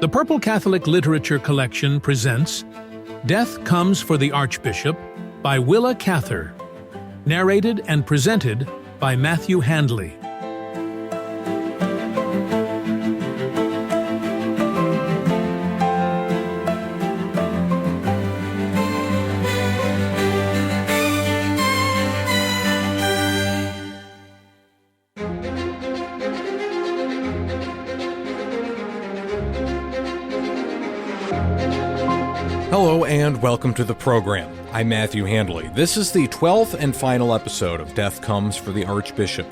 The Purple Catholic Literature Collection presents Death Comes for the Archbishop by Willa Cather, narrated and presented by Matthew Handley. Hello and welcome to the program. I'm Matthew Handley. This is the 12th and final episode of Death Comes for the Archbishop.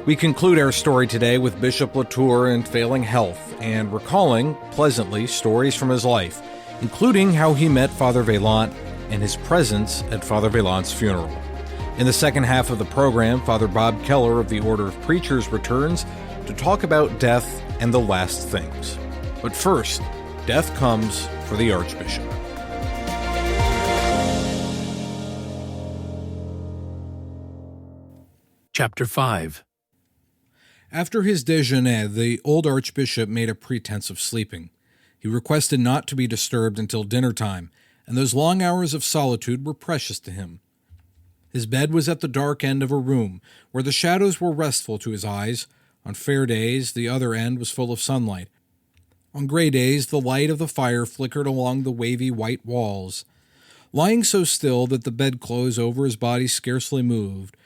We conclude our story today with Bishop Latour and failing health and recalling, pleasantly, stories from his life, including how he met Father Vaillant and his presence at Father Vaillant's funeral. In the second half of the program, Father Bob Keller of the Order of Preachers returns to talk about death and the last things. But first, death comes for the Archbishop. Chapter 5. After his déjeuner, the old archbishop made a pretense of sleeping. He requested not to be disturbed until dinner time, and those long hours of solitude were precious to him. His bed was at the dark end of a room, where the shadows were restful to his eyes. On fair days, the other end was full of sunlight. On gray days, the light of the fire flickered along the wavy white walls. Lying so still that the bedclothes over his body scarcely moved,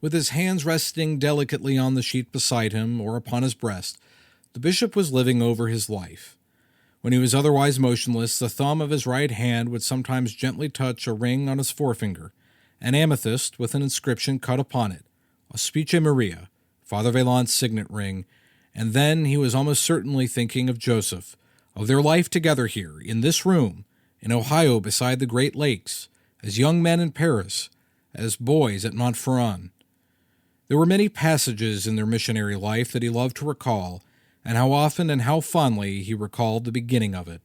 with his hands resting delicately on the sheet beside him or upon his breast, the bishop was living over his life. When he was otherwise motionless, the thumb of his right hand would sometimes gently touch a ring on his forefinger, an amethyst with an inscription cut upon it, Auspice Maria, Father Vaillant's signet ring, and then he was almost certainly thinking of Joseph, of their life together here, in this room, in Ohio beside the Great Lakes, as young men in Paris, as boys at Montferrand. There were many passages in their missionary life that he loved to recall, and how often and how fondly he recalled the beginning of it.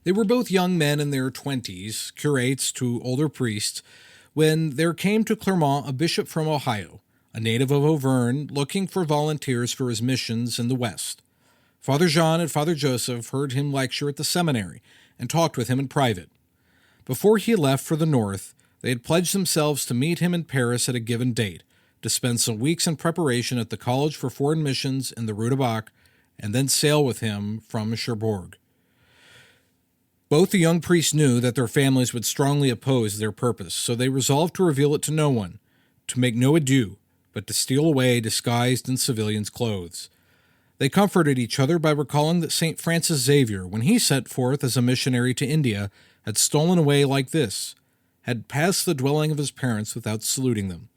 They were both young men in their 20s, curates to older priests, when there came to Clermont a bishop from Ohio, a native of Auvergne, looking for volunteers for his missions in the West. Father Jean and Father Joseph heard him lecture at the seminary and talked with him in private. Before he left for the North, they had pledged themselves to meet him in Paris at a given date, to spend some weeks in preparation at the College for Foreign Missions in the Rue de Bac, and then sail with him from Cherbourg. Both the young priests knew that their families would strongly oppose their purpose, so they resolved to reveal it to no one, to make no ado, but to steal away disguised in civilians' clothes. They comforted each other by recalling that St. Francis Xavier, when he set forth as a missionary to India, had stolen away like this, had passed the dwelling of his parents without saluting them,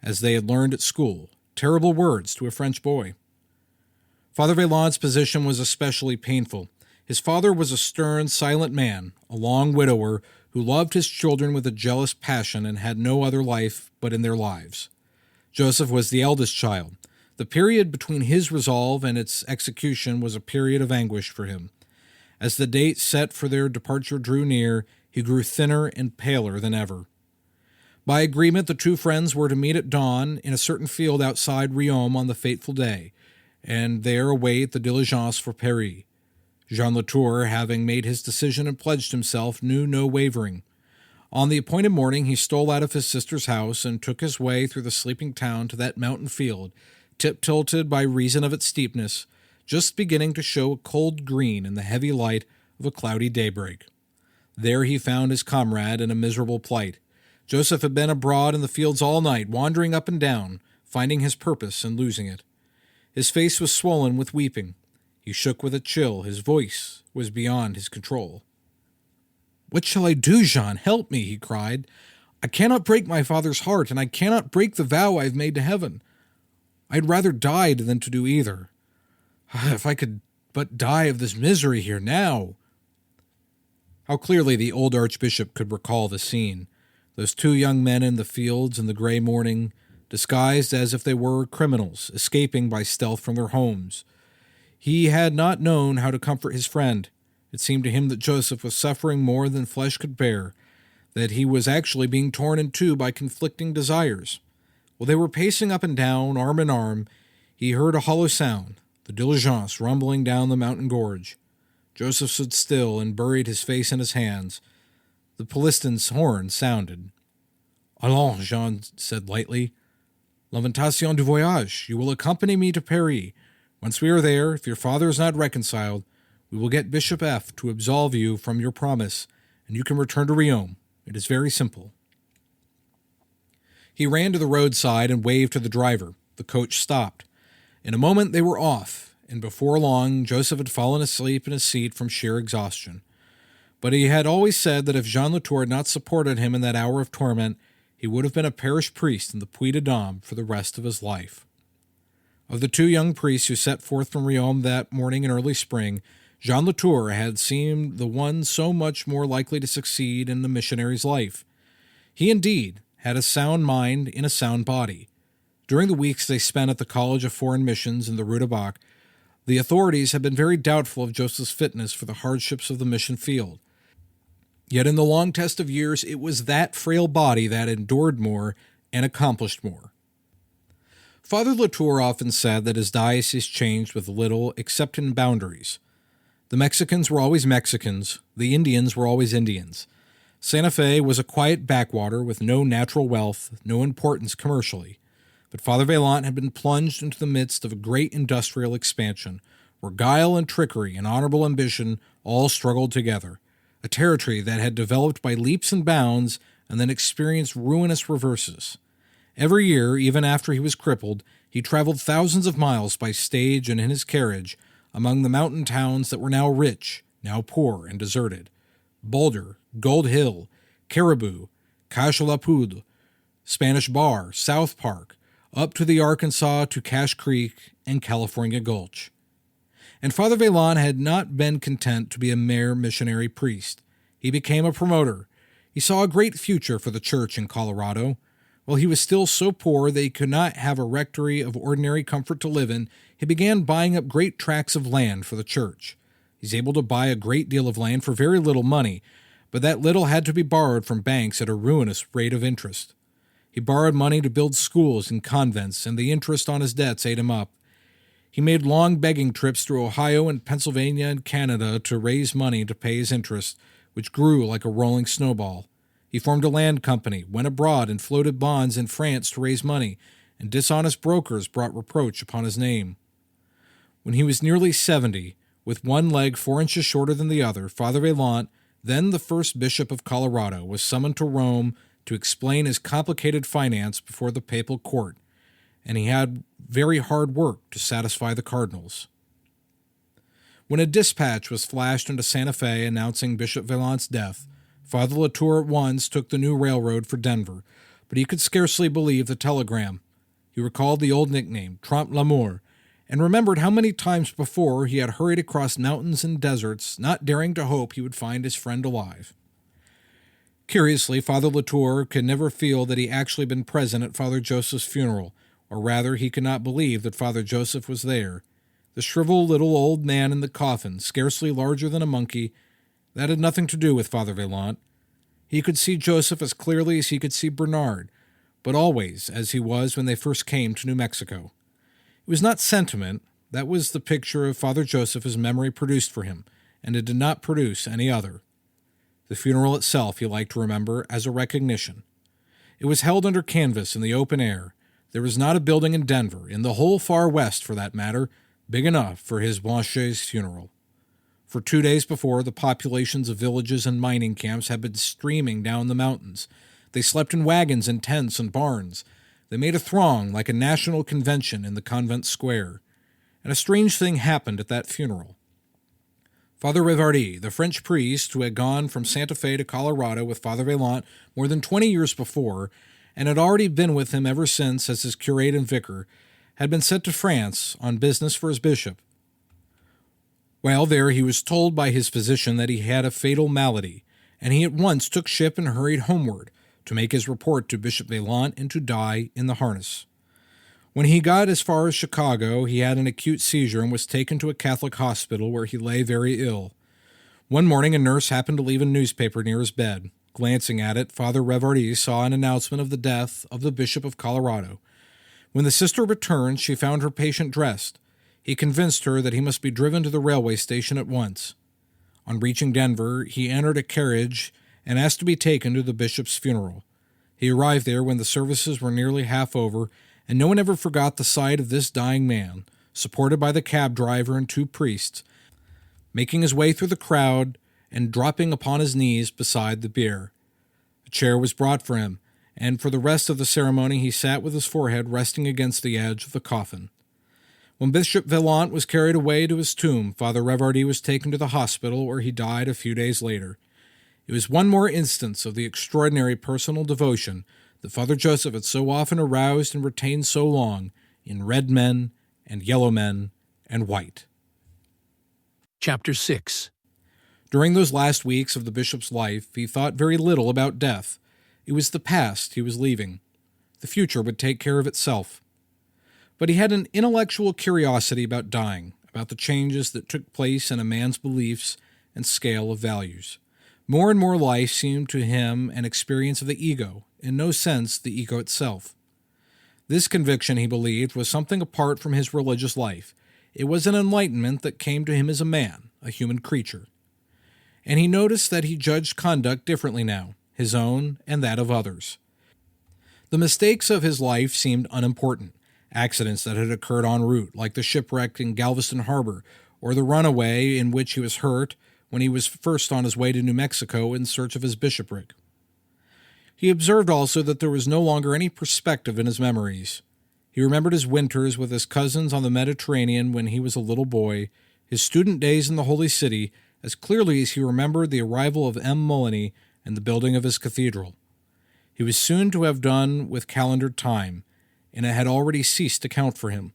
as they had learned at school, terrible words to a French boy. Father Vaillant's position was especially painful. His father was a stern, silent man, a long widower, who loved his children with a jealous passion and had no other life but in their lives. Joseph was the eldest child. The period between his resolve and its execution was a period of anguish for him. As the date set for their departure drew near, he grew thinner and paler than ever. By agreement, the two friends were to meet at dawn in a certain field outside Riom on the fateful day, and there await the diligence for Paris. Jean Latour, having made his decision and pledged himself, knew no wavering. On the appointed morning, he stole out of his sister's house and took his way through the sleeping town to that mountain field, tip-tilted by reason of its steepness, just beginning to show a cold green in the heavy light of a cloudy daybreak. There he found his comrade in a miserable plight. Joseph had been abroad in the fields all night, wandering up and down, finding his purpose and losing it. His face was swollen with weeping. He shook with a chill. His voice was beyond his control. "What shall I do, Jean? Help me," he cried. "I cannot break my father's heart, and I cannot break the vow I have made to heaven. I had rather died than to do either. If I could but die of this misery here now." How clearly the old archbishop could recall the scene. Those two young men in the fields in the gray morning, disguised as if they were criminals, escaping by stealth from their homes. He had not known how to comfort his friend. It seemed to him that Joseph was suffering more than flesh could bear, that he was actually being torn in two by conflicting desires. While they were pacing up and down, arm in arm, he heard a hollow sound, the diligence rumbling down the mountain gorge. Joseph stood still and buried his face in his hands. The Poliston's horn sounded. "Allons," Jean said lightly. "L'invitation du voyage. You will accompany me to Paris. Once we are there, if your father is not reconciled, we will get Bishop F. to absolve you from your promise, and you can return to Riom. It is very simple." He ran to the roadside and waved to the driver. The coach stopped. In a moment they were off, and before long Joseph had fallen asleep in his seat from sheer exhaustion. But he had always said that if Jean Latour had not supported him in that hour of torment, he would have been a parish priest in the Puy de Dôme for the rest of his life. Of the two young priests who set forth from Riom that morning in early spring, Jean Latour had seemed the one so much more likely to succeed in the missionary's life. He indeed had a sound mind in a sound body. During the weeks they spent at the College of Foreign Missions in the Rue de Bac, the authorities had been very doubtful of Joseph's fitness for the hardships of the mission field. Yet in the long test of years, it was that frail body that endured more and accomplished more. Father Latour often said that his diocese changed with little except in boundaries. The Mexicans were always Mexicans, the Indians were always Indians. Santa Fe was a quiet backwater with no natural wealth, no importance commercially. But Father Vaillant had been plunged into the midst of a great industrial expansion, where guile and trickery and honorable ambition all struggled together, a territory that had developed by leaps and bounds and then experienced ruinous reverses. Every year, even after he was crippled, he traveled thousands of miles by stage and in his carriage among the mountain towns that were now rich, now poor and deserted. Boulder, Gold Hill, Caribou, Cache la Poudre, Spanish Bar, South Park, up to the Arkansas to Cache Creek and California Gulch. And Father Vaillant had not been content to be a mere missionary priest. He became a promoter. He saw a great future for the church in Colorado. While he was still so poor that he could not have a rectory of ordinary comfort to live in, he began buying up great tracts of land for the church. He's able to buy a great deal of land for very little money, but that little had to be borrowed from banks at a ruinous rate of interest. He borrowed money to build schools and convents, and the interest on his debts ate him up. He made long begging trips through Ohio and Pennsylvania and Canada to raise money to pay his interest, which grew like a rolling snowball. He formed a land company, went abroad and floated bonds in France to raise money, and dishonest brokers brought reproach upon his name. When he was nearly 70, with one leg 4 inches shorter than the other, Father Vaillant, then the first bishop of Colorado, was summoned to Rome to explain his complicated finance before the papal court, and he had very hard work to satisfy the cardinals. When a dispatch was flashed into Santa Fe announcing Bishop Vaillant's death, Father Latour at once took the new railroad for Denver, but he could scarcely believe the telegram. He recalled the old nickname, Trompe l'Amour, and remembered how many times before he had hurried across mountains and deserts, not daring to hope he would find his friend alive. Curiously, Father Latour could never feel that he actually been present at Father Joseph's funeral, or rather he could not believe that Father Joseph was there. The shriveled little old man in the coffin, scarcely larger than a monkey, that had nothing to do with Father Vaillant. He could see Joseph as clearly as he could see Bernard, but always as he was when they first came to New Mexico. It was not sentiment, that was the picture of Father Joseph his memory produced for him, and it did not produce any other. The funeral itself he liked to remember as a recognition. It was held under canvas in the open air. There was not a building in Denver, in the whole far west for that matter, big enough for his Blanchet's funeral. For 2 days before, the populations of villages and mining camps had been streaming down the mountains. They slept in wagons and tents and barns. They made a throng like a national convention in the convent square. And a strange thing happened at that funeral. Father Rivardie, the French priest who had gone from Santa Fe to Colorado with Father Vaillant more than 20 years before, and had already been with him ever since as his curate and vicar, had been sent to France on business for his bishop. While there, he was told by his physician that he had a fatal malady, and he at once took ship and hurried homeward to make his report to Bishop Vaillant and to die in the harness. When he got as far as Chicago, he had an acute seizure and was taken to a Catholic hospital where he lay very ill. One morning, a nurse happened to leave a newspaper near his bed. Glancing at it, Father Rivardie saw an announcement of the death of the Bishop of Colorado. When the sister returned, she found her patient dressed. He convinced her that he must be driven to the railway station at once. On reaching Denver, he entered a carriage and asked to be taken to the bishop's funeral. He arrived there when the services were nearly half over, and no one ever forgot the sight of this dying man, supported by the cab driver and 2 priests, making his way through the crowd and dropping upon his knees beside the bier. A chair was brought for him, and for the rest of the ceremony he sat with his forehead resting against the edge of the coffin. When Bishop Vaillant was carried away to his tomb, Father Revardy was taken to the hospital where he died a few days later. It was one more instance of the extraordinary personal devotion that Father Joseph had so often aroused and retained so long in red men and yellow men and white. Chapter 6. During those last weeks of the bishop's life, he thought very little about death. It was the past he was leaving. The future would take care of itself. But he had an intellectual curiosity about dying, about the changes that took place in a man's beliefs and scale of values. More and more life seemed to him an experience of the ego, in no sense the ego itself. This conviction, he believed, was something apart from his religious life. It was an enlightenment that came to him as a man, a human creature. And he noticed that he judged conduct differently now, his own and that of others. The mistakes of his life seemed unimportant. Accidents that had occurred en route, like the shipwreck in Galveston Harbor, or the runaway in which he was hurt when he was first on his way to New Mexico in search of his bishopric. He observed also that there was no longer any perspective in his memories. He remembered his winters with his cousins on the Mediterranean when he was a little boy, his student days in the Holy City, as clearly as he remembered the arrival of M. Mullany and the building of his cathedral. He was soon to have done with calendared time, and it had already ceased to count for him.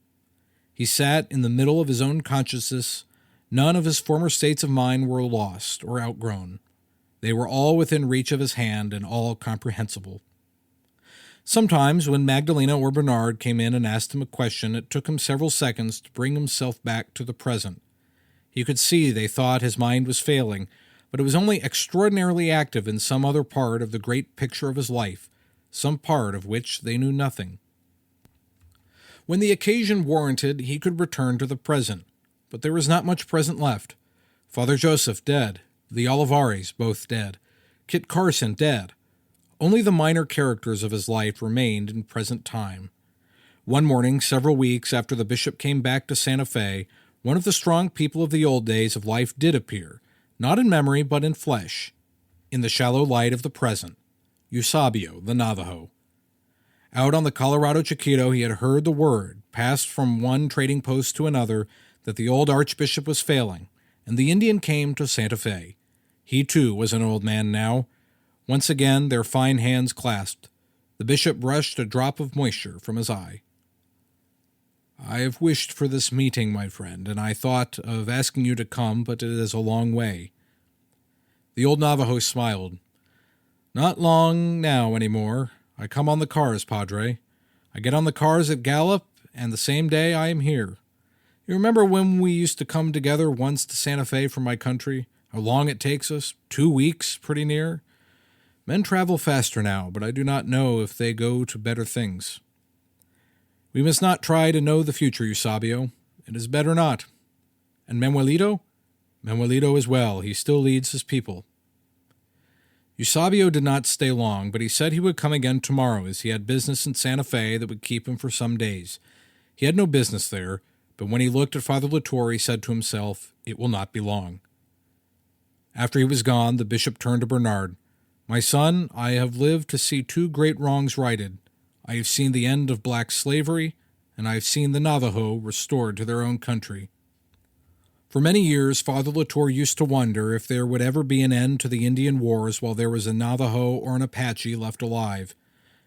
He sat in the middle of his own consciousness. None of his former states of mind were lost or outgrown. They were all within reach of his hand and all comprehensible. Sometimes, when Magdalena or Bernard came in and asked him a question, it took him several seconds to bring himself back to the present. He could see they thought his mind was failing, but it was only extraordinarily active in some other part of the great picture of his life, some part of which they knew nothing. When the occasion warranted, he could return to the present, but there was not much present left. Father Joseph dead, the Olivares both dead, Kit Carson dead. Only the minor characters of his life remained in present time. One morning, several weeks after the bishop came back to Santa Fe, one of the strong people of the old days of life did appear, not in memory but in flesh, in the shallow light of the present, Eusebio, the Navajo. Out on the Colorado Chiquito he had heard the word, passed from one trading post to another, that the old archbishop was failing, and the Indian came to Santa Fe. He, too, was an old man now. Once again their fine hands clasped. The bishop brushed a drop of moisture from his eye. "I have wished for this meeting, my friend, and I thought of asking you to come, but it is a long way." The old Navajo smiled. "Not long now any more. I come on the cars, Padre. I get on the cars at Gallup, and the same day I am here. You remember when we used to come together once to Santa Fe from my country? How long it takes us? 2 weeks, pretty near. Men travel faster now, but I do not know if they go to better things. We must not try to know the future, Eusebio. It is better not. And Manuelito? Manuelito is well. He still leads his people." Eusebio did not stay long, but he said he would come again tomorrow, as he had business in Santa Fe that would keep him for some days. He had no business there, but when he looked at Father Latour, he said to himself, "It will not be long." After he was gone, the bishop turned to Bernard. "My son, I have lived to see 2 great wrongs righted. I have seen the end of black slavery, and I have seen the Navajo restored to their own country." For many years, Father Latour used to wonder if there would ever be an end to the Indian wars while there was a Navajo or an Apache left alive.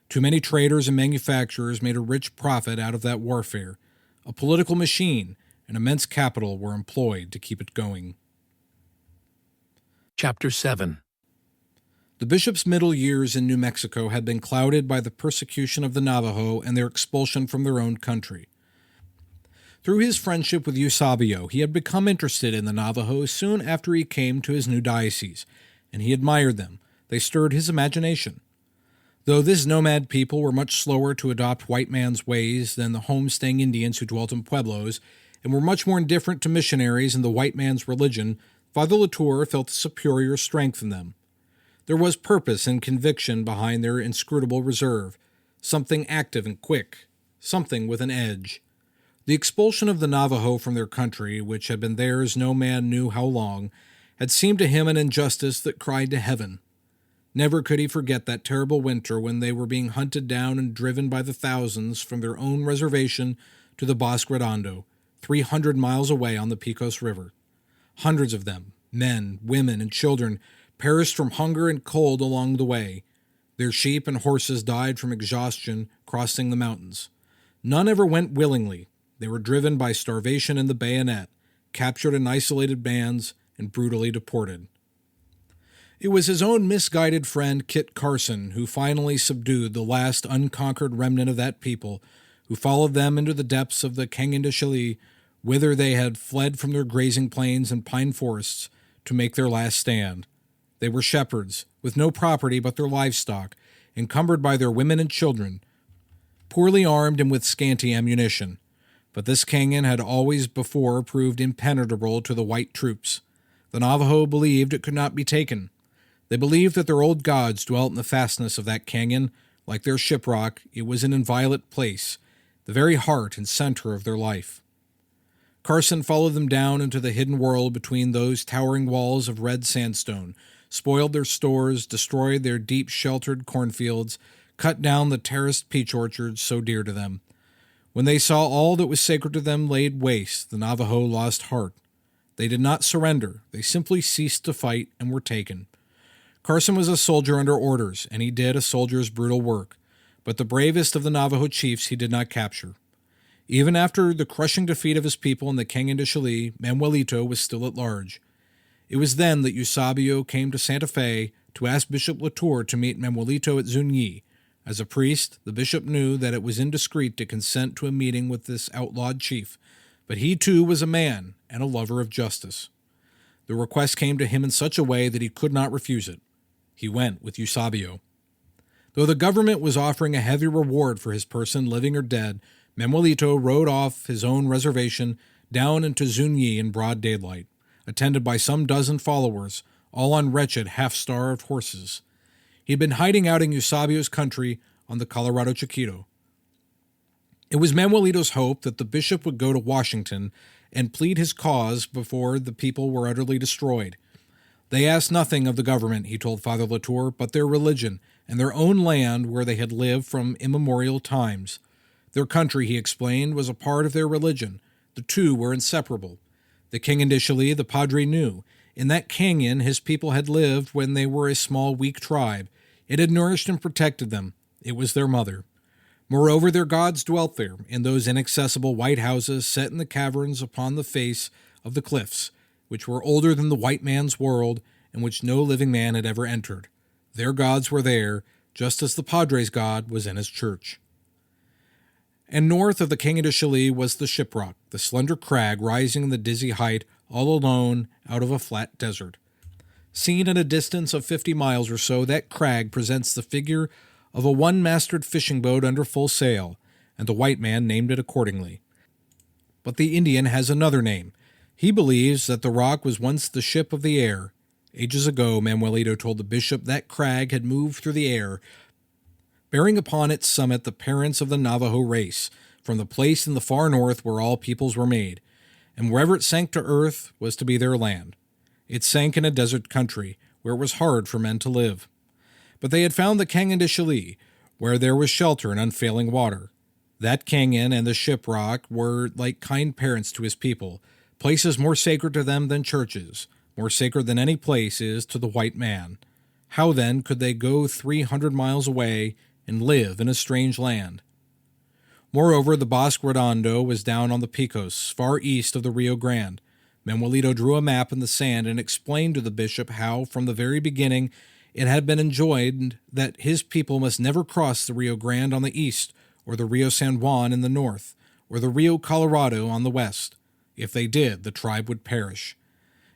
Too many traders and manufacturers made a rich profit out of that warfare. A political machine and immense capital were employed to keep it going. Chapter 7. The bishop's middle years in New Mexico had been clouded by the persecution of the Navajo and their expulsion from their own country. Through his friendship with Eusebio, he had become interested in the Navajos soon after he came to his new diocese, and he admired them. They stirred his imagination. Though this nomad people were much slower to adopt white man's ways than the homestaying Indians who dwelt in pueblos, and were much more indifferent to missionaries and the white man's religion, Father Latour felt a superior strength in them. There was purpose and conviction behind their inscrutable reserve, something active and quick, something with an edge. The expulsion of the Navajo from their country, which had been theirs no man knew how long, had seemed to him an injustice that cried to heaven. Never could he forget that terrible winter when they were being hunted down and driven by the thousands from their own reservation to the Bosque Redondo, 300 miles away on the Pecos River. Hundreds of them, men, women, and children, perished from hunger and cold along the way. Their sheep and horses died from exhaustion crossing the mountains. None ever went willingly. They were driven by starvation and the bayonet, captured in isolated bands, and brutally deported. It was his own misguided friend Kit Carson who finally subdued the last unconquered remnant of that people, who followed them into the depths of the Canyon de Chelly, whither they had fled from their grazing plains and pine forests to make their last stand. They were shepherds, with no property but their livestock, encumbered by their women and children, poorly armed and with scanty ammunition. But this canyon had always before proved impenetrable to the white troops. The Navajo believed it could not be taken. They believed that their old gods dwelt in the fastness of that canyon. Like their shiprock, it was an inviolate place, the very heart and center of their life. Carson followed them down into the hidden world between those towering walls of red sandstone, spoiled their stores, destroyed their deep sheltered cornfields, cut down the terraced peach orchards so dear to them. When they saw all that was sacred to them laid waste, the Navajo lost heart. They did not surrender. They simply ceased to fight and were taken. Carson was a soldier under orders, and he did a soldier's brutal work, but the bravest of the Navajo chiefs he did not capture. Even after the crushing defeat of his people in the Canyon de Chelly, Manuelito was still at large. It was then that Eusebio came to Santa Fe to ask Bishop Latour to meet Manuelito at Zunyi. As a priest, the bishop knew that it was indiscreet to consent to a meeting with this outlawed chief, but he too was a man and a lover of justice. The request came to him in such a way that he could not refuse it. He went with Eusebio. Though the government was offering a heavy reward for his person, living or dead, Manuelito rode off his own reservation down into Zunyi in broad daylight, attended by some dozen followers, all on wretched, half-starved horses. He had been hiding out in Eusebio's country on the Colorado Chiquito. It was Manuelito's hope that the bishop would go to Washington and plead his cause before the people were utterly destroyed. They asked nothing of the government, he told Father Latour, but their religion and their own land where they had lived from immemorial times. Their country, he explained, was a part of their religion. The two were inseparable. The Canyon de Chelly the Padre knew. In that canyon his people had lived when they were a small, weak tribe. It had nourished and protected them. It was their mother. Moreover, their gods dwelt there, in those inaccessible white houses set in the caverns upon the face of the cliffs, which were older than the white man's world and which no living man had ever entered. Their gods were there, just as the Padre's God was in his church. And north of the Canyon de Chelly was the Shiprock, the slender crag rising in the dizzy height all alone out of a flat desert. Seen at a distance of 50 miles or so, that crag presents the figure of a one-masted fishing boat under full sail, and the white man named it accordingly. But the Indian has another name. He believes that the rock was once the ship of the air. Ages ago, Manuelito told the bishop, that crag had moved through the air, bearing upon its summit the parents of the Navajo race, from the place in the far north where all peoples were made, and wherever it sank to earth was to be their land. It sank in a desert country, where it was hard for men to live. But they had found the Canyon de Chelly, where there was shelter and unfailing water. That canyon and the shiprock were like kind parents to his people, places more sacred to them than churches, more sacred than any place is to the white man. How then could they go 300 miles away and live in a strange land? Moreover, the Bosque Redondo was down on the Pecos, far east of the Rio Grande. Manuelito drew a map in the sand and explained to the bishop how, from the very beginning, it had been enjoined that his people must never cross the Rio Grande on the east, or the Rio San Juan in the north, or the Rio Colorado on the west. If they did, the tribe would perish.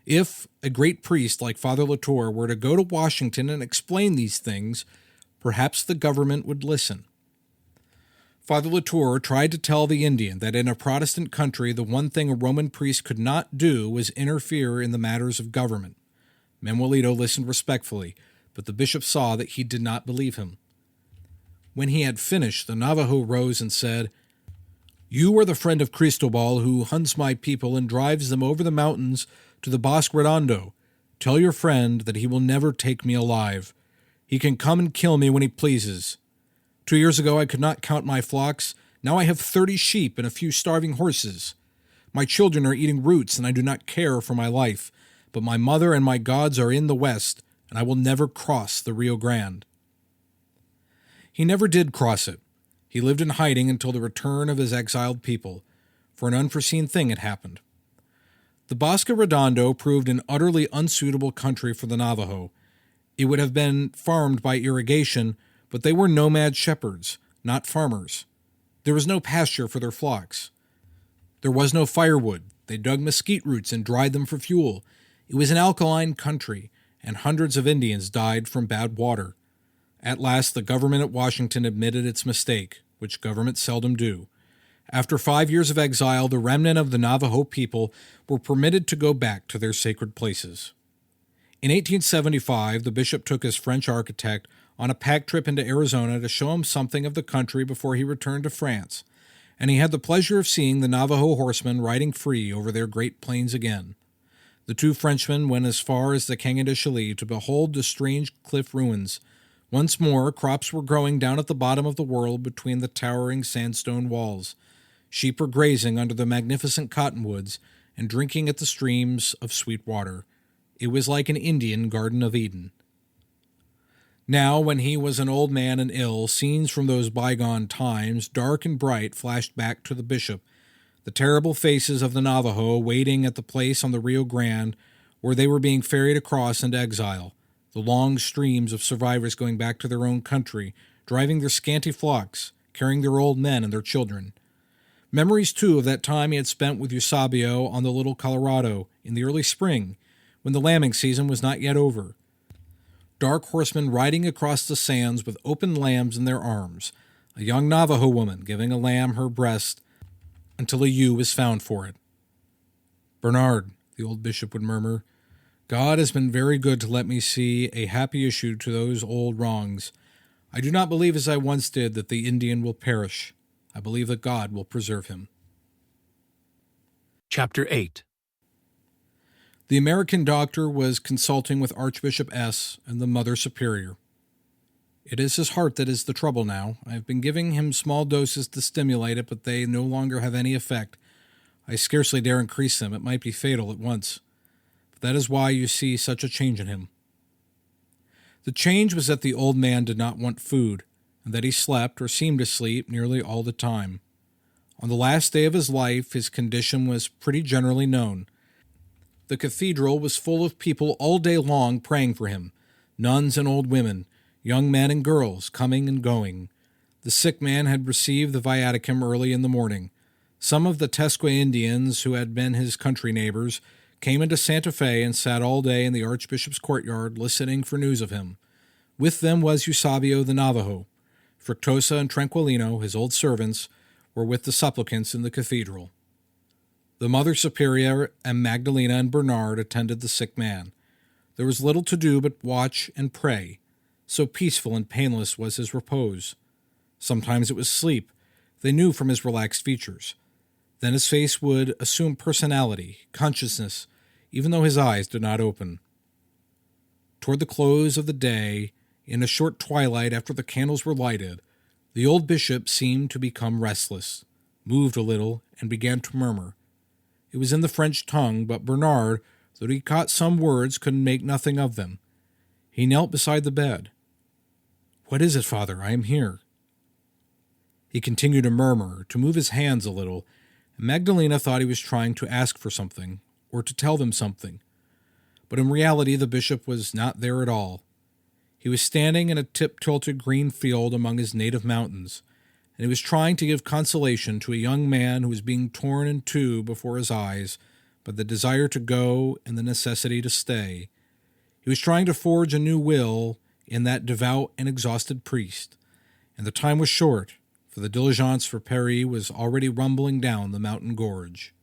If a great priest like Father Latour were to go to Washington and explain these things, perhaps the government would listen. Father Latour tried to tell the Indian that in a Protestant country the one thing a Roman priest could not do was interfere in the matters of government. Manuelito listened respectfully, but the bishop saw that he did not believe him. When he had finished, the Navajo rose and said, "You are the friend of Cristobal who hunts my people and drives them over the mountains to the Bosque Redondo. Tell your friend that he will never take me alive. He can come and kill me when he pleases. 2 years ago I could not count my flocks. Now I have 30 sheep and a few starving horses. My children are eating roots, and I do not care for my life. But my mother and my gods are in the west, and I will never cross the Rio Grande." He never did cross it. He lived in hiding until the return of his exiled people, for an unforeseen thing had happened. The Bosque Redondo proved an utterly unsuitable country for the Navajo. It would have been farmed by irrigation, but they were nomad shepherds, not farmers. There was no pasture for their flocks. There was no firewood. They dug mesquite roots and dried them for fuel. It was an alkaline country, and hundreds of Indians died from bad water. At last, the government at Washington admitted its mistake, which governments seldom do. After 5 years of exile, the remnant of the Navajo people were permitted to go back to their sacred places. In 1875, the bishop took his French architect on a pack trip into Arizona to show him something of the country before he returned to France, and he had the pleasure of seeing the Navajo horsemen riding free over their great plains again. The two Frenchmen went as far as the Canyon de Chelly to behold the strange cliff ruins. Once more, crops were growing down at the bottom of the world between the towering sandstone walls. Sheep were grazing under the magnificent cottonwoods and drinking at the streams of sweet water. It was like an Indian Garden of Eden. Now, when he was an old man and ill, scenes from those bygone times, dark and bright, flashed back to the bishop. The terrible faces of the Navajo waiting at the place on the Rio Grande where they were being ferried across into exile. The long streams of survivors going back to their own country, driving their scanty flocks, carrying their old men and their children. Memories, too, of that time he had spent with Eusebio on the Little Colorado in the early spring, when the lambing season was not yet over. Dark horsemen riding across the sands with open lambs in their arms, a young Navajo woman giving a lamb her breast until a ewe was found for it. "Bernard," the old bishop would murmur, "God has been very good to let me see a happy issue to those old wrongs. I do not believe as I once did that the Indian will perish. I believe that God will preserve him." Chapter 8. The American doctor was consulting with Archbishop S. and the Mother Superior. "It is his heart that is the trouble now. I have been giving him small doses to stimulate it, but they no longer have any effect. I scarcely dare increase them. It might be fatal at once. But that is why you see such a change in him." The change was that the old man did not want food, and that he slept, or seemed to sleep, nearly all the time. On the last day of his life, his condition was pretty generally known. The cathedral was full of people all day long praying for him, nuns and old women, young men and girls coming and going. The sick man had received the viaticum early in the morning. Some of the Tesque Indians, who had been his country neighbors, came into Santa Fe and sat all day in the Archbishop's courtyard listening for news of him. With them was Eusebio the Navajo. Fructosa and Tranquilino, his old servants, were with the supplicants in the cathedral. The Mother Superior and Magdalena and Bernard attended the sick man. There was little to do but watch and pray. So peaceful and painless was his repose. Sometimes it was sleep, they knew from his relaxed features. Then his face would assume personality, consciousness, even though his eyes did not open. Toward the close of the day, in a short twilight after the candles were lighted, the old bishop seemed to become restless, moved a little, and began to murmur. It was in the French tongue, but Bernard, though he caught some words, could make nothing of them. He knelt beside the bed. "What is it, Father? I am here." He continued to murmur, to move his hands a little, and Magdalena thought he was trying to ask for something, or to tell them something. But in reality the bishop was not there at all. He was standing in a tip-tilted green field among his native mountains, and he was trying to give consolation to a young man who was being torn in two before his eyes by the desire to go and the necessity to stay. He was trying to forge a new will in that devout and exhausted priest, and the time was short, for for the diligence for Paris was already rumbling down the mountain gorge.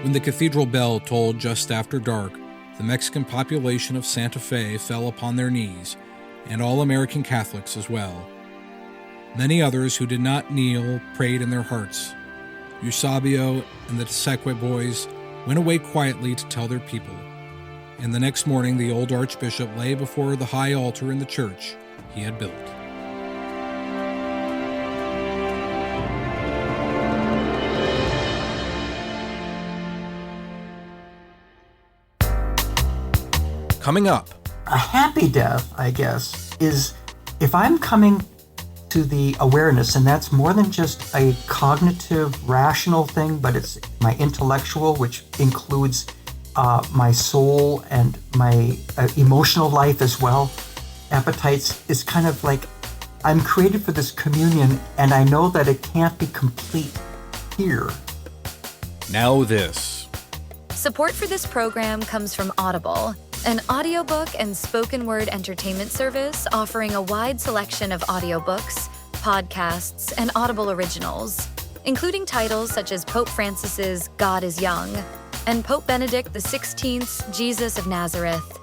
When the cathedral bell tolled just after dark, the Mexican population of Santa Fe fell upon their knees, and all American Catholics as well. Many others who did not kneel prayed in their hearts. Eusebio and the Seque boys went away quietly to tell their people, and the next morning the old Archbishop lay before the high altar in the church he had built. Coming up. A happy death, I guess, is if I'm coming to the awareness, and that's more than just a cognitive, rational thing, but it's my intellectual, which includes my soul and my emotional life as well. Appetites is kind of like I'm created for this communion, and I know that it can't be complete here. Now this. Support for this program comes from Audible, an audiobook and spoken word entertainment service offering a wide selection of audiobooks, podcasts, and Audible originals, including titles such as Pope Francis's God is Young and Pope Benedict XVI's Jesus of Nazareth.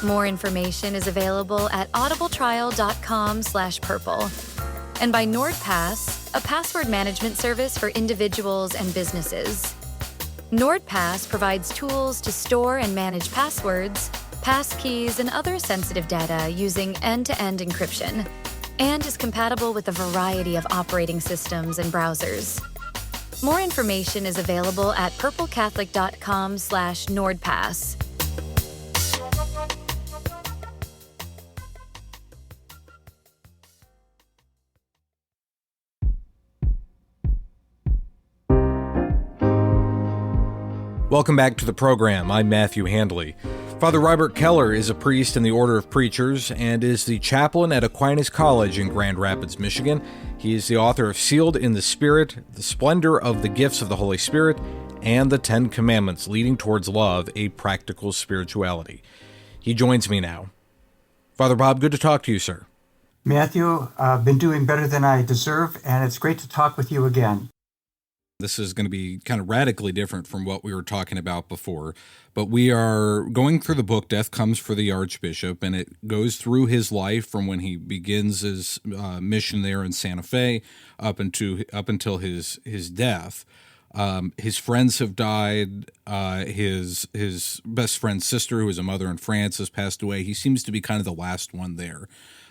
More information is available at audibletrial.com/purple and by NordPass, a password management service for individuals and businesses. NordPass provides tools to store and manage passwords, passkeys, and other sensitive data using end-to-end encryption, and is compatible with a variety of operating systems and browsers. More information is available at purplecatholic.com/NordPass. Welcome back to the program. I'm Matthew Handley. Father Robert Keller is a priest in the Order of Preachers and is the chaplain at Aquinas College in Grand Rapids, Michigan. He is the author of Sealed in the Spirit, The Splendor of the Gifts of the Holy Spirit, and the 10 Commandments Leading Towards Love, a Practical Spirituality. He joins me now. Father Bob, good to talk to you, sir. Matthew, I've been doing better than I deserve, and it's great to talk with you again. This is going to be kind of radically different from what we were talking about before, but we are going through the book Death Comes for the Archbishop, and it goes through his life from when he begins his mission there in Santa Fe up until his death. His friends have died. His best friend's sister, who is a mother in France, has passed away. He seems to be kind of the last one there.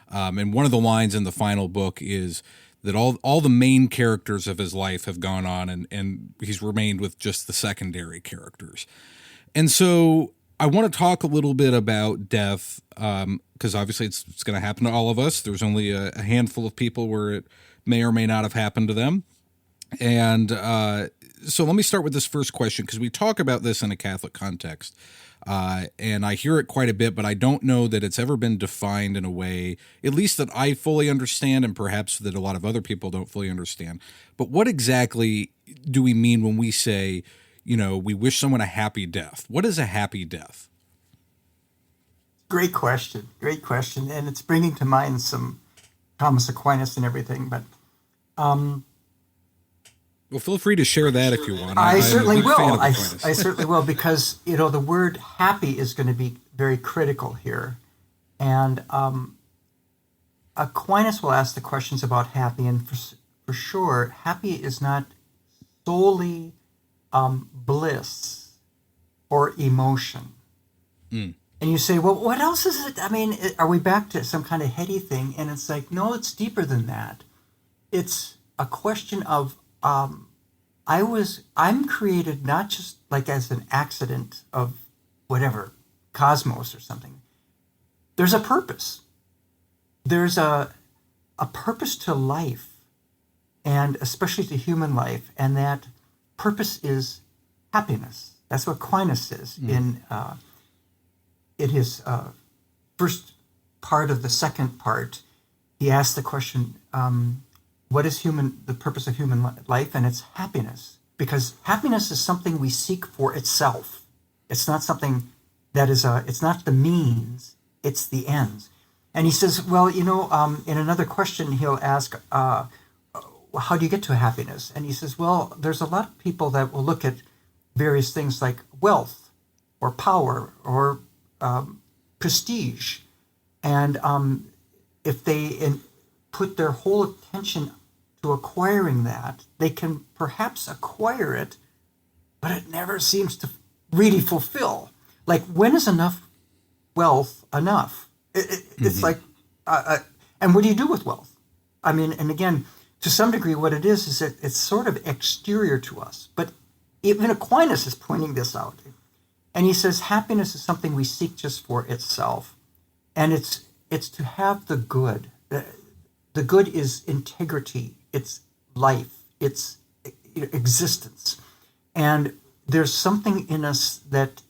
And one of the lines in the final book is that all the main characters of his life have gone on, and he's remained with just the secondary characters. And so I want to talk a little bit about death, because obviously it's going to happen to all of us. There's only a handful of people where it may or may not have happened to them. And so let me start with this first question, because we talk about this in a Catholic context. And I hear it quite a bit, but I don't know that it's ever been defined in a way, at least that I fully understand, and perhaps that a lot of other people don't fully understand. But what exactly do we mean when we say, we wish someone a happy death? What is a happy death? Great question. And it's bringing to mind some Thomas Aquinas and everything, but well, feel free to share that if you want. I certainly will. I certainly will, because, the word happy is going to be very critical here. And Aquinas will ask the questions about happy, and for sure, happy is not solely bliss or emotion. Mm. And you say, well, what else is it? I mean, are we back to some kind of heady thing? And it's like, no, it's deeper than that. It's a question of I'm created not just like as an accident of whatever, cosmos or something. There's a purpose. There's a purpose to life, and especially to human life, and that purpose is happiness. That's what Aquinas says in his first part of the second part. He asks the question, what is the purpose of human life? And it's happiness, because happiness is something we seek for itself. It's not something that is it's not the means, it's the ends. And he says, well, in another question, he'll ask, how do you get to happiness? And he says, well, there's a lot of people that will look at various things like wealth or power or prestige. And if they put their whole attention to acquiring that, they can perhaps acquire it, but it never seems to really fulfill. Like, when is enough wealth enough? It's like, and what do you do with wealth? I mean, and again, to some degree, what it is that it's sort of exterior to us. But even Aquinas is pointing this out. And he says happiness is something we seek just for itself. And it's to have the good. The good is integrity, it's life, it's existence. And there's something in us that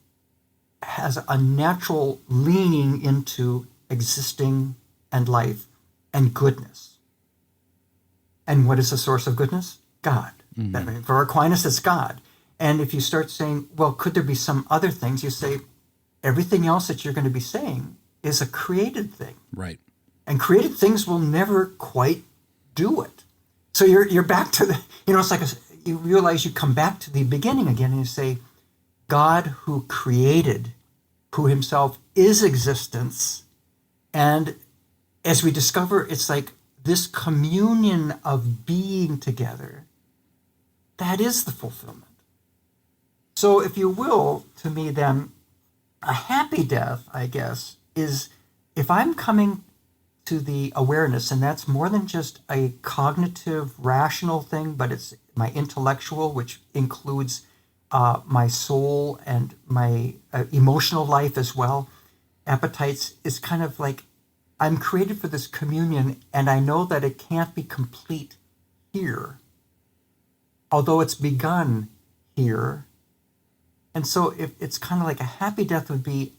has a natural leaning into existing and life and goodness. And what is the source of goodness? God. I mean, for Aquinas, it's God. And if you start saying, well, could there be some other things? You say, everything else that you're going to be saying is a created thing. Right. And created things will never quite do it. So you're back to the, it's like you realize you come back to the beginning again and you say, God who created, who himself is existence. And as we discover, it's like this communion of being together, that is the fulfillment. So if you will, to me then, a happy death, I guess, is if I'm coming to the awareness, and that's more than just a cognitive, rational thing, but it's my intellectual, which includes my soul and my emotional life as well. Appetites is kind of like, I'm created for this communion, and I know that it can't be complete here, although it's begun here. And so if it's kind of like a happy death would be,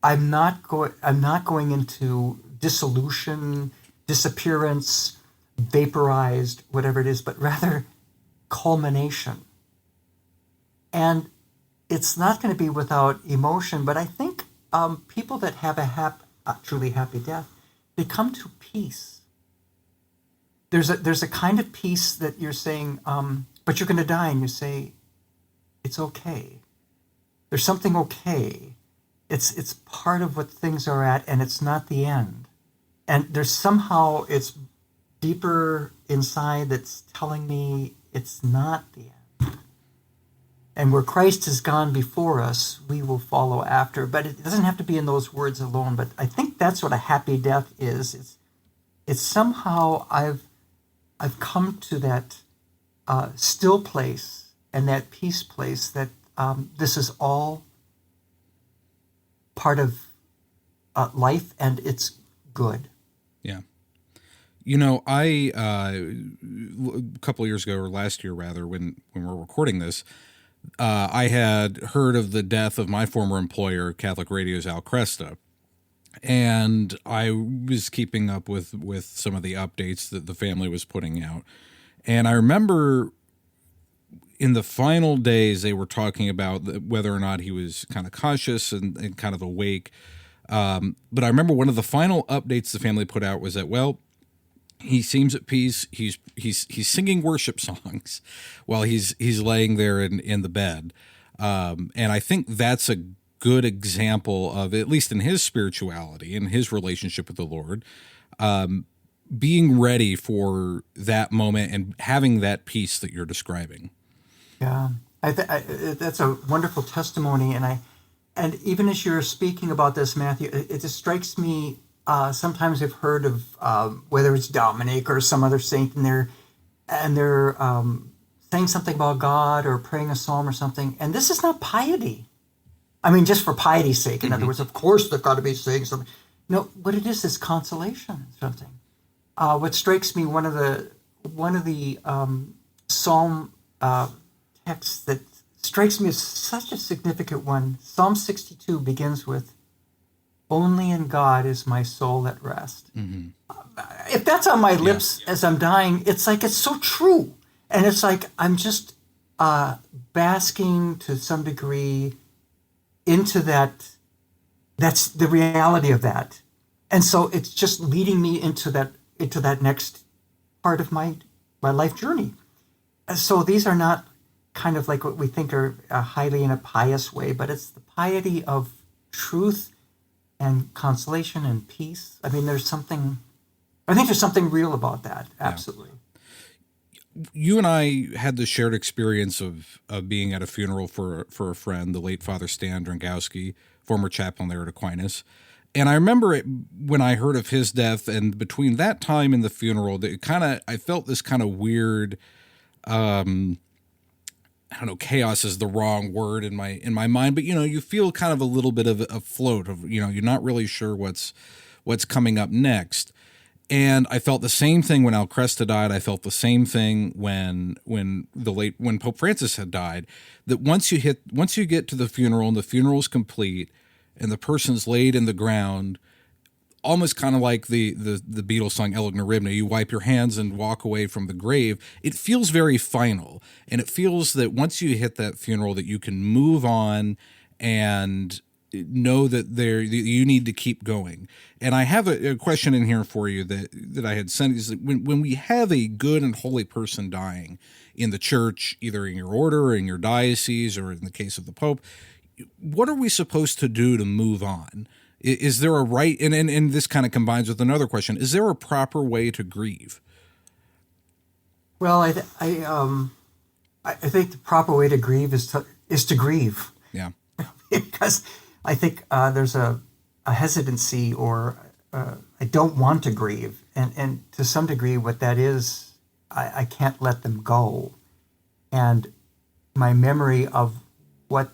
I'm not going into dissolution, disappearance, vaporized, whatever it is, but rather culmination. And it's not going to be without emotion, but I think people that have a truly happy death, they come to peace. There's a kind of peace that you're saying, but you're going to die, and you say, it's okay. There's something okay. It's part of what things are at, and it's not the end. And there's somehow, it's deeper inside that's telling me it's not the end. And where Christ has gone before us, we will follow after. But it doesn't have to be in those words alone. But I think that's what a happy death is. It's somehow I've come to that still place and that peace place that this is all part of life, and it's good. Yeah. I a couple of years ago, or last year rather, when we're recording this, I had heard of the death of my former employer, Catholic Radio's Al Cresta, and I was keeping up with some of the updates that the family was putting out. And I remember in the final days, they were talking about whether or not he was kind of conscious and kind of awake. But I remember one of the final updates the family put out was that, well, he seems at peace. He's singing worship songs while he's laying there in the bed. And I think that's a good example of, at least in his spirituality and his relationship with the Lord, being ready for that moment and having that peace that you're describing. Yeah, that's a wonderful testimony, and even as you're speaking about this, Matthew, it just strikes me. Sometimes I've heard of whether it's Dominic or some other saint, and they're saying something about God or praying a psalm or something, and this is not piety. I mean, just for piety's sake. In other words, of course they've got to be saying something. No, what it is consolation. Something. What strikes me, one of the psalm texts that strikes me as such a significant one, Psalm 62 begins with, "Only in God is my soul at rest." Mm-hmm. If that's on my lips as I'm dying, it's like, it's so true. And it's like I'm just basking to some degree into that. That's the reality of that. And so it's just leading me into that next part of my life journey. So these are not kind of like what we think are highly in a pious way, but it's the piety of truth and consolation and peace. I mean, I think there's something real about that. Absolutely. Yeah. You and I had the shared experience of being at a funeral for a friend, the late Father Stan Drangowski, former chaplain there at Aquinas. And I remember when I heard of his death, and between that time and the funeral, I felt this kind of weird, I don't know, chaos is the wrong word in my mind, but you feel kind of a little bit of a float of, you're not really sure what's coming up next. And I felt the same thing when Al Cresta died. I felt the same thing when Pope Francis had died, that once you get to the funeral and the funeral's complete and the person's laid in the ground, almost kind of like the Beatles song Elegant Rhythm, you wipe your hands and walk away from the grave. It feels very final, and it feels that once you hit that funeral that you can move on and know that you need to keep going. And I have a question in here for you that I had sent, is that when we have a good and holy person dying in the church, either in your order or in your diocese or in the case of the Pope, what are we supposed to do to move on? Is there a right, and this kind of combines with another question, is there a proper way to grieve? Well, I think the proper way to grieve is to grieve. Yeah. Because I think there's a hesitancy, or I don't want to grieve. And to some degree what that is, I can't let them go. And my memory of what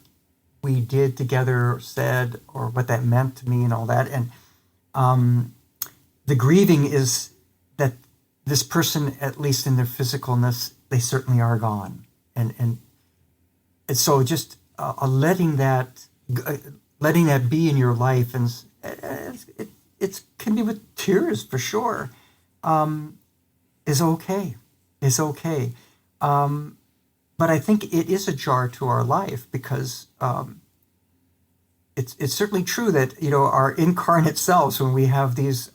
we did together or said, or what that meant to me and all that. And the grieving is that this person, at least in their physicalness, they certainly are gone. And so just letting that be in your life, and it can be with tears for sure, is okay. Is okay. But I think it is a jar to our life, because it's certainly true that our incarnate selves, when we have these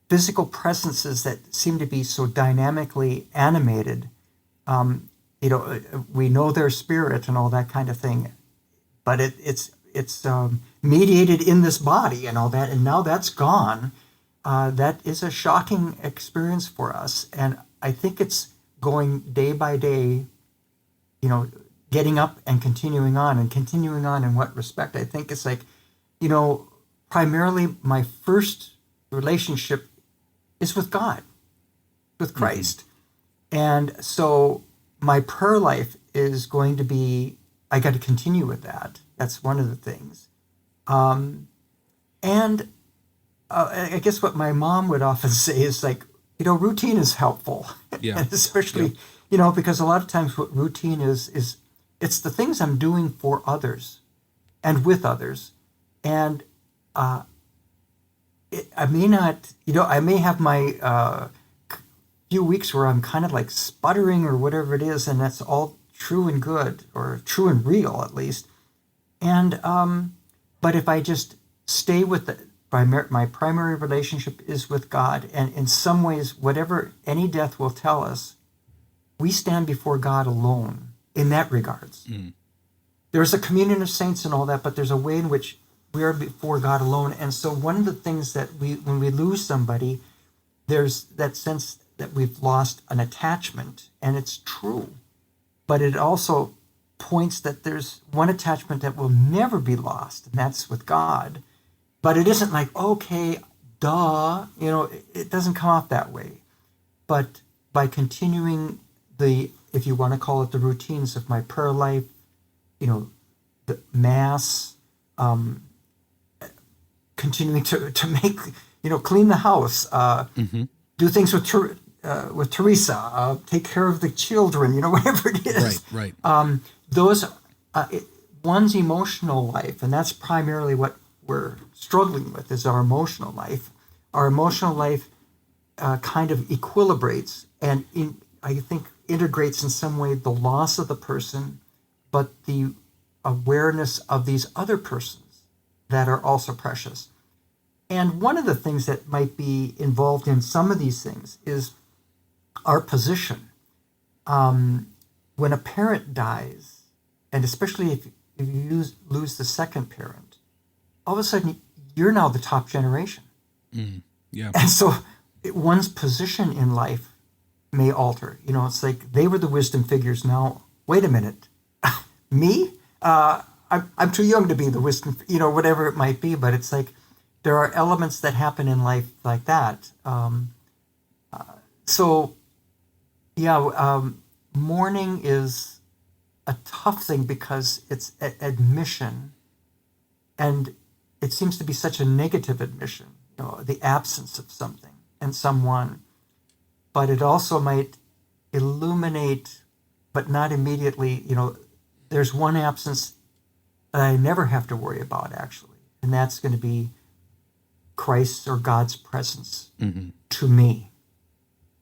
physical presences that seem to be so dynamically animated, we know their spirit and all that kind of thing, but it's mediated in this body and all that, and now that's gone. That is a shocking experience for us, and I think it's going day by day, getting up and continuing on in what respect. I think it's like, primarily my first relationship is with God, with Christ. Mm-hmm. And so my prayer life is going to be, I got to continue with that. That's one of the things. And I guess what my mom would often say is like, routine is helpful. Yeah. And especially, because a lot of times what routine is it's the things I'm doing for others and with others. And I may not, I may have my few weeks where I'm kind of like sputtering or whatever it is, and that's all true and good, or true and real at least. And but if I just stay with my primary relationship is with God, and in some ways, whatever any death will tell us, we stand before God alone in that regards. Mm. There's a communion of saints and all that, but there's a way in which we are before God alone. And so one of the things that when we lose somebody, there's that sense that we've lost an attachment, and it's true. But it also points that there's one attachment that will never be lost, and that's with God. But it isn't like, okay, duh, it doesn't come off that way. But by continuing if you want to call it the routines of my prayer life, the Mass, continuing to make, clean the house, mm-hmm. do things with Teresa, take care of the children, whatever it is. Right. Those, one's emotional life, and that's primarily what we're struggling with, is our emotional life. Our emotional life kind of equilibrates and I think integrates in some way the loss of the person, but the awareness of these other persons that are also precious. And one of the things that might be involved in some of these things is our position. When a parent dies, and especially if you lose the second parent, all of a sudden you're now the top generation. Yeah. And so one's position in life may alter. You know, it's like they were the wisdom figures. Now, wait a minute. Me? I'm too young to be the wisdom, whatever it might be. But it's like there are elements that happen in life like that. Mourning is a tough thing because it's admission, and it seems to be such a negative admission, the absence of something and someone. But it also might illuminate, but not immediately, there's one absence that I never have to worry about, actually, and that's going to be Christ's or God's presence to me.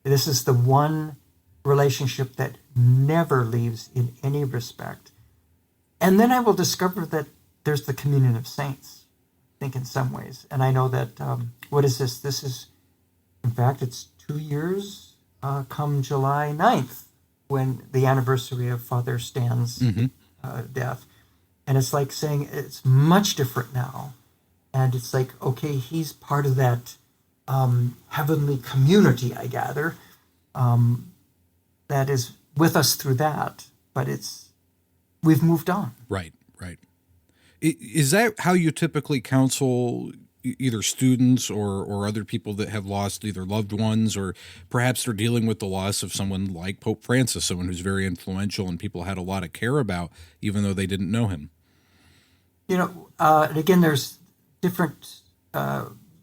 This is the one relationship that never leaves in any respect. And then I will discover that there's the communion of saints, I think, in some ways. And I know that, what is this? This is, in fact, it's 2 years come July 9th, when the anniversary of Father Stan's death. And it's like saying it's much different now. And it's like, okay, he's part of that heavenly community, I gather, that is with us through that. But we've moved on. Right. Is that how you typically counsel either students or other people that have lost either loved ones, or perhaps they're dealing with the loss of someone like Pope Francis, someone who's very influential and people had a lot of care about, even though they didn't know him? And again, there's different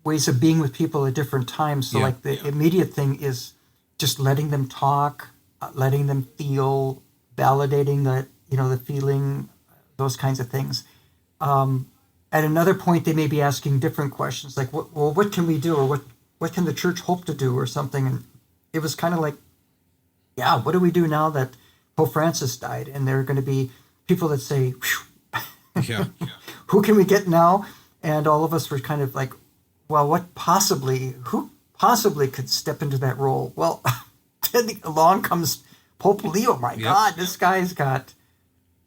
ways of being with people at different times. So the immediate thing is just letting them talk, letting them feel, validating the feeling, those kinds of things. At another point, they may be asking different questions, like, what can we do, or what can the church hope to do, or something. And it was kind of like, what do we do now that Pope Francis died? And there are going to be people that say, who can we get now? And all of us were kind of like, well, who possibly could step into that role? Well, then along comes Pope Leo. My God, this guy's got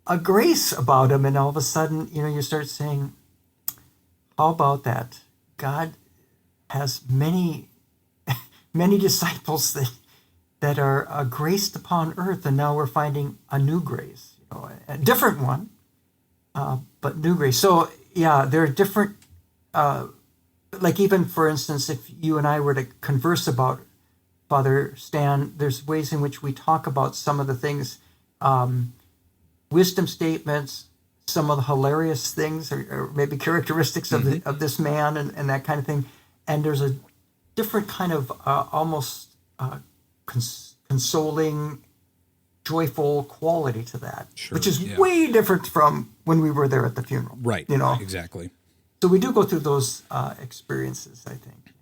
a grace about him. And all of a sudden, you start saying, how about that? God has many, many disciples that are graced upon earth, and now we're finding a new grace, a different one, but new grace. So, there are different, like even, for instance, if you and I were to converse about Father Stan, there's ways in which we talk about some of the things, wisdom statements, some of the hilarious things, or maybe characteristics of this man, and that kind of thing. And there's a different kind of almost consoling, joyful quality to that, which is way different from when we were there at the funeral. Right. Exactly. So we do go through those experiences, I think.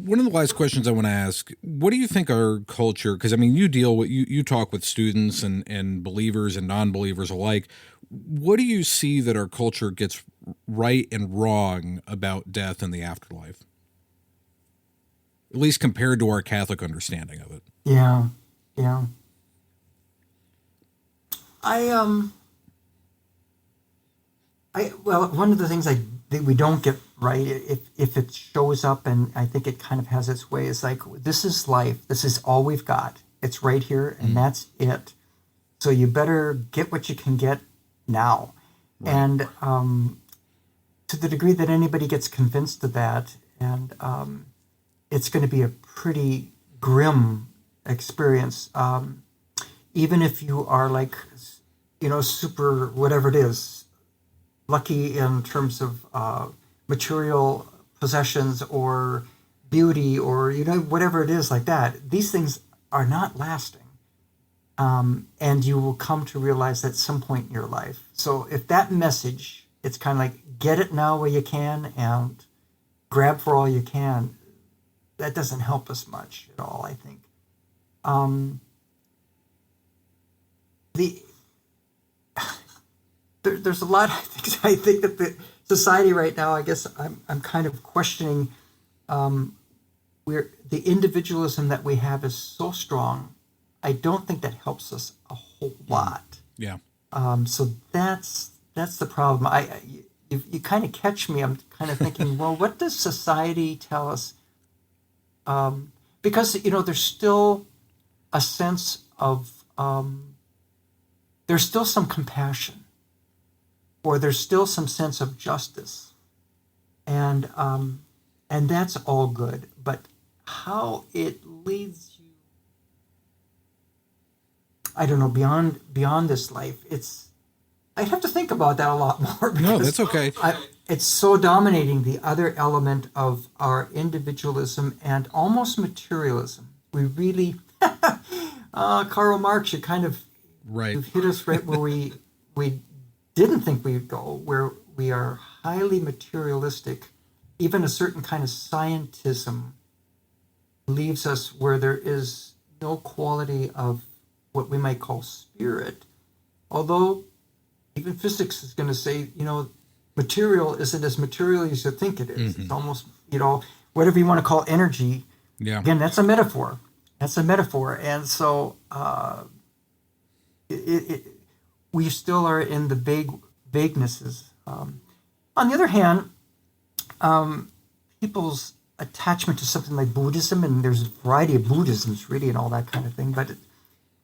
One of the last questions I want to ask, what do you think our culture, because I mean, you talk with students and believers and non-believers alike. What do you see that our culture gets right and wrong about death and the afterlife? At least compared to our Catholic understanding of it. Yeah. One of the things that we don't get right, if it shows up, and I think it kind of has its way, is like, this is life. This is all we've got. It's right here, and that's it. So you better get what you can get now. Right. And to the degree that anybody gets convinced of that, and it's going to be a pretty grim experience. Even if you are like, super, whatever it is, lucky in terms of material possessions or beauty or, whatever it is like that, these things are not lasting. And you will come to realize that at some point in your life. So if that message, it's kind of like, get it now where you can and grab for all you can, that doesn't help us much at all, I think. There's a lot of things I think that society right now, I guess I'm kind of questioning where the individualism that we have is so strong. I don't think that helps us a whole lot. Yeah. So that's the problem. You kind of catch me. I'm kind of thinking, well, what does society tell us? Because there's still a sense of there's still some compassion, or there's still some sense of justice, and that's all good. But how it leads you, I don't know, beyond this life, I have to think about that a lot more. No, that's okay. It's so dominating the other element of our individualism and almost materialism. We really, Karl Marx, you kind of you've hit us right where we didn't think we'd go, where we are highly materialistic. Even a certain kind of scientism leaves us where there is no quality of what we might call spirit. Although even physics is going to say, material isn't as material as you think it is. Mm-hmm. It's almost, whatever you want to call energy. Yeah. Again, that's a metaphor. And so we still are in the vaguenesses. On the other hand, people's attachment to something like Buddhism, and there's a variety of Buddhisms really and all that kind of thing, but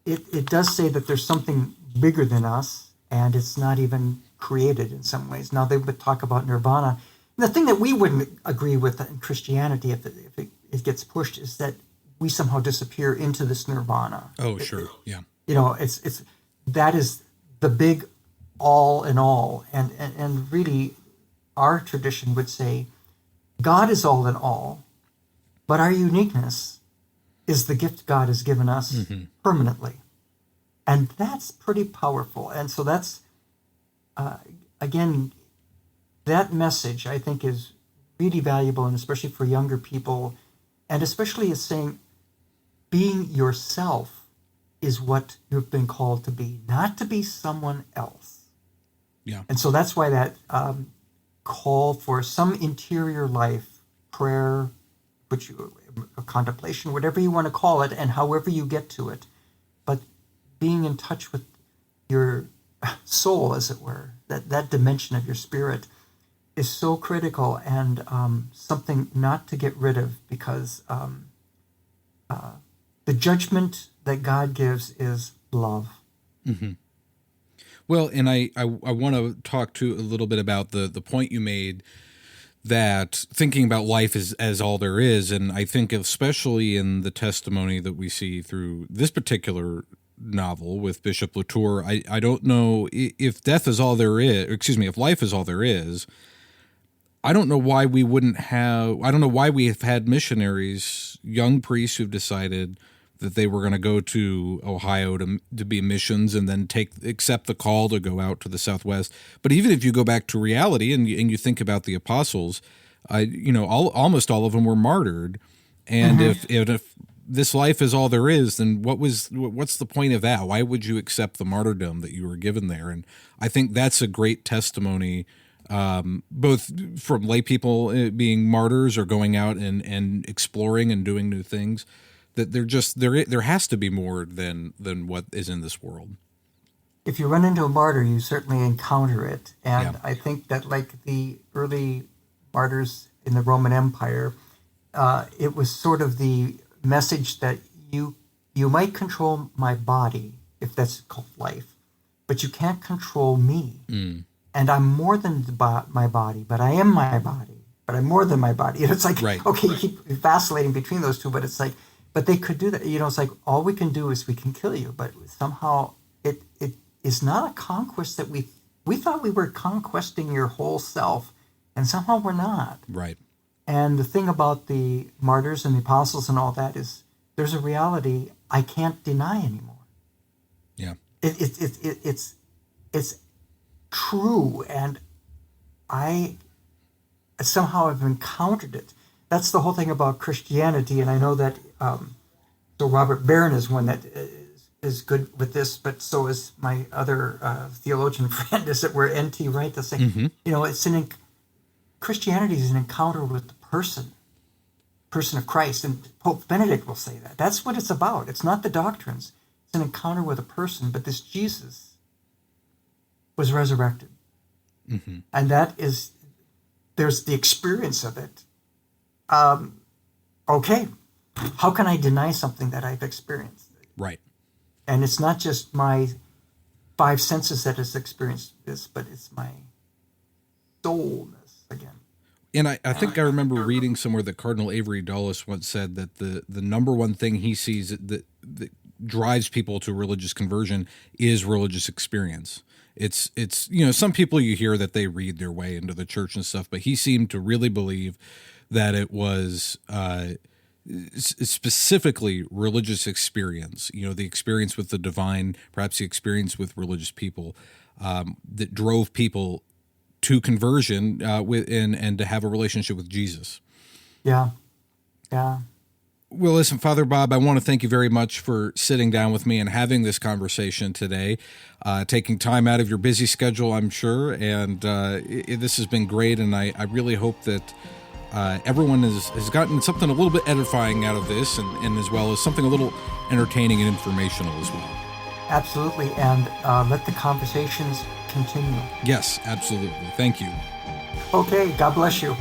it does say that there's something bigger than us, and it's not even created in some ways. Now they would talk about nirvana. And the thing that we wouldn't agree with in Christianity, if it gets pushed, is that we somehow disappear into this nirvana. Oh, sure, yeah. It's that is the big all in all, and really, our tradition would say, God is all in all, but our uniqueness is the gift God has given us permanently. And that's pretty powerful. And so that's, again, that message I think is really valuable, and especially for younger people, and especially as saying being yourself is what you've been called to be, not to be someone else. Yeah. And so that's why that call for some interior life, prayer, contemplation, whatever you want to call it, and however you get to it, but being in touch with your soul, as it were, that dimension of your spirit is so critical, and something not to get rid of, because the judgment that God gives is love. Mm-hmm. Well, and I want to talk to a little bit about the point you made, that thinking about life as all there is, and I think especially in the testimony that we see through this particular novel with Bishop Latour, I don't know if death is all there is, if life is all there is. I don't know why we have had missionaries, young priests who've decided that they were going to go to Ohio to be missions and then accept the call to go out to the Southwest. But even if you go back to reality and you think about the apostles, almost all of them were martyred. And if this life is all there is, then what's the point of that? Why would you accept the martyrdom that you were given there? And I think that's a great testimony, both from lay people being martyrs or going out and exploring and doing new things, that there has to be more than what is in this world. If you run into a martyr, you certainly encounter it. And I think that, like the early martyrs in the Roman Empire, it was sort of the message that you might control my body, if that's called life, but you can't control me. And I'm more than my body, but I am my body, but I'm more than my body. It's like, okay, you keep vacillating between those two, but it's like, but they could do that. It's like, all we can do is we can kill you, but somehow it is not a conquest that we thought we were conquesting your whole self, and somehow we're not. Right. And the thing about the martyrs and the apostles and all that is there's a reality I can't deny anymore. Yeah. It's true, and I somehow have encountered it. That's the whole thing about Christianity, and I know that so Robert Barron is one that is good with this, but so is my other theologian friend, as it were, N.T. Wright. They'll say, Christianity is an encounter with the person of Christ, and Pope Benedict will say that. That's what it's about. It's not the doctrines. It's an encounter with a person, but this Jesus was resurrected. Mm-hmm. And there's the experience of it. Okay, how can I deny something that I've experienced? Right. And it's not just my 5 senses that has experienced this, but it's my soulness again. And I think I remember reading somewhere that Cardinal Avery Dulles once said that the number one thing he sees that drives people to religious conversion is religious experience. It's some people you hear that they read their way into the church and stuff, but he seemed to really believe that it was specifically religious experience, the experience with the divine, perhaps the experience with religious people, that drove people to conversion and to have a relationship with Jesus. Yeah. Well, listen, Father Bob, I want to thank you very much for sitting down with me and having this conversation today, taking time out of your busy schedule, I'm sure, and this has been great, and I really hope that everyone has gotten something a little bit edifying out of this, and as well as something a little entertaining and informational as well. Absolutely, and let the conversations continue. Yes, absolutely. Thank you. Okay, God bless you.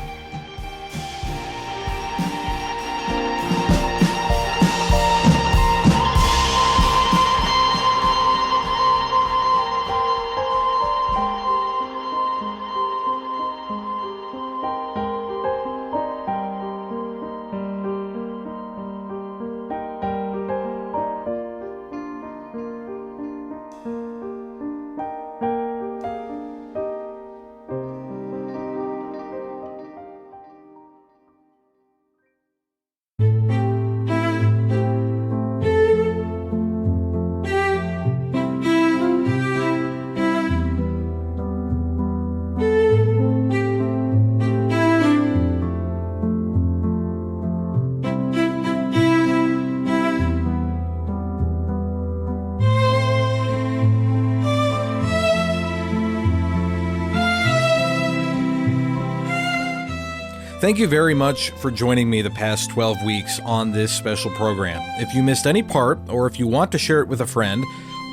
Thank you very much for joining me the past 12 weeks on this special program. If you missed any part, or if you want to share it with a friend,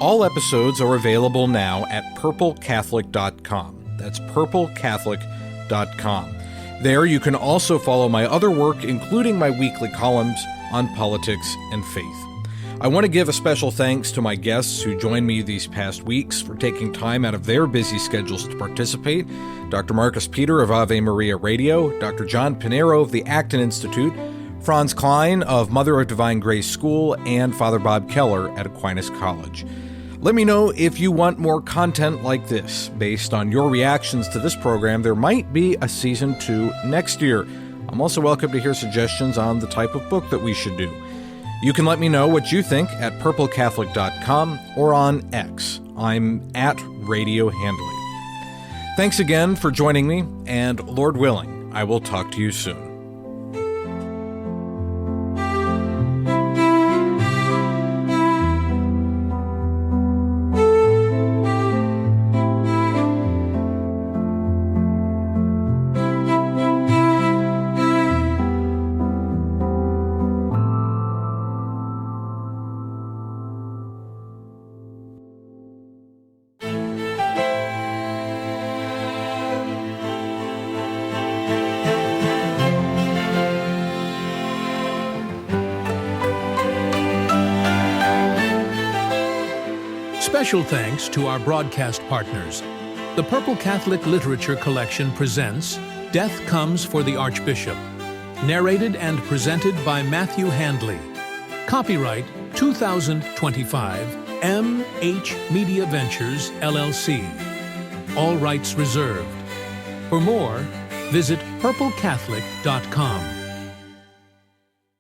all episodes are available now at purplecatholic.com. That's purplecatholic.com. There you can also follow my other work, including my weekly columns on politics and faith. I want to give a special thanks to my guests who joined me these past weeks for taking time out of their busy schedules to participate. Dr. Marcus Peter of Ave Maria Radio, Dr. John Pinero of the Acton Institute, Franz Klein of Mother of Divine Grace School, and Father Bob Keller at Aquinas College. Let me know if you want more content like this. Based on your reactions to this program, there might be a season 2 next year. I'm also welcome to hear suggestions on the type of book that we should do. You can let me know what you think at purplecatholic.com or on X. I'm at Radio Handley. Thanks again for joining me, and Lord willing, I will talk to you soon. Special thanks to our broadcast partners. The Purple Catholic Literature Collection presents Death Comes for the Archbishop, narrated and presented by Matthew Handley. Copyright 2025 M.H. Media Ventures, LLC. All rights reserved. For more, visit purplecatholic.com.